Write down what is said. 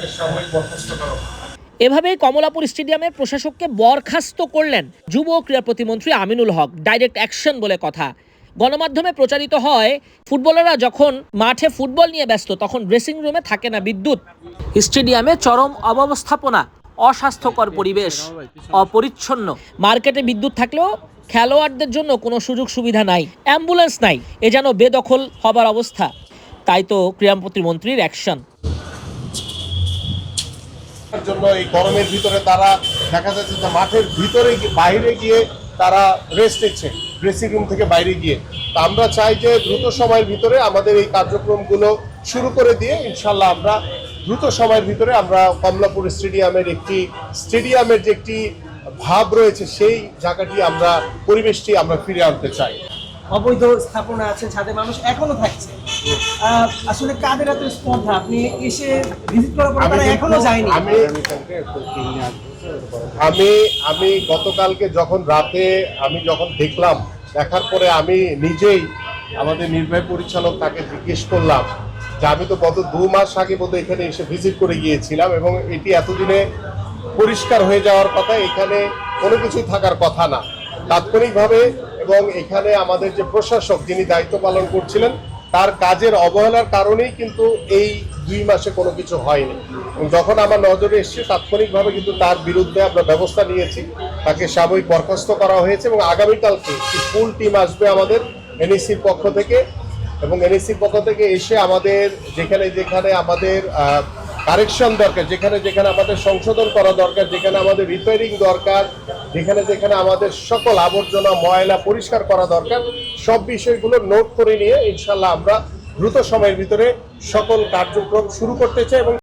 তাকে সাময়িক বরখাস্ত করা হোক। এভাবেই কমলাপুর স্টেডিয়ামের প্রশাসককে বরখাস্ত করলেন যুব ক্রীড়া প্রতিমন্ত্রী আমিনুল হক। ডাইরেক্ট অ্যাকশন বলে কথা। গণমাধ্যমে প্রচারিত হয় ফুটবলাররা যখন মাঠে ফুটবল নিয়ে ব্যস্ত তখন ড্রেসিং রুমে থাকে না বিদ্যুৎ। স্টেডিয়ামে চরম অব্যবস্থাপনা, অস্বাস্থ্যকর পরিবেশ, অপরিচ্ছন্ন। মার্কেটে বিদ্যুৎ থাকলেও খেলোয়াড়দের জন্য কোনো সুযোগ সুবিধা নাই, অ্যাম্বুলেন্স নাই। এ যেন বেদখল হবার অবস্থা। তাই তো ক্রীড়া প্রতিমন্ত্রীর অ্যাকশন। জন্য এই গরমের ভিতরে তারা দেখা যাচ্ছে যে মাঠের ভিতরে বাইরে গিয়ে তারা রেস্ট নিচ্ছে, ড্রেসিং রুম থেকে বাইরে গিয়ে। তা আমরা চাই যে দ্রুত সময়ের ভিতরে আমাদের এই কার্যক্রমগুলো শুরু করে দিয়ে ইনশাল্লাহ আমরা দ্রুত সময়ের ভিতরে আমরা কমলাপুর স্টেডিয়ামের যে একটি ভাব রয়েছে সেই জায়গাটি আমরা পরিবেশটি আমরা ফিরে আনতে চাই। অবৈধ স্থাপনা আছে, ছাদে মানুষ এখনো থাকছে। আসলে কাদের এত স্পর্ধা? আপনি এসে ভিজিট করার পর তারা এখনো যায়নি। আমি গতকালকে যখন রাতে যখন দেখলাম, দেখার পরে আমি নিজেই আমাদের নির্বাহী পরিচালক তাকে জিজ্ঞেস করলাম যে আমি তো গত 2 মাস আগে বোধহয় এখানে এসে ভিজিট করে গিয়েছিলাম এবং এটি এতদিনে পরিষ্কার হয়ে যাওয়ার কথা, এখানে কোনো কিছুই থাকার কথা না তাৎক্ষণিকভাবে। এবং এখানে আমাদের যে প্রশাসক যিনি দায়িত্ব পালন করছিলেন তার কাজের অবহেলার কারণেই কিন্তু এই 2 মাসে কোনো কিছু হয়নি। এবং যখন আমার নজরে এসছে তাৎক্ষণিকভাবে কিন্তু তার বিরুদ্ধে আমরা ব্যবস্থা নিয়েছি, তাকে সাময়িক বরখাস্ত করা হয়েছে। এবং আগামীকালকে ফুল টিম আসবে আমাদের এনইসির পক্ষ থেকে, এবং এনইসির পক্ষ থেকে এসে আমাদের যেখানে আমাদের কারেকশন দরকার, যেখানে আমাদের সংশোধন করা দরকার, যেখানে আমাদের রিপেয়ারিং দরকার, যেখানে আমাদের সকল আবর্জনা ময়লা পরিষ্কার করা দরকার, সব বিষয়গুলো নোট করে নিয়ে ইনশাল্লাহ আমরা দ্রুত সময়ের ভিতরে সকল কার্যক্রম শুরু করতে চাই। এবং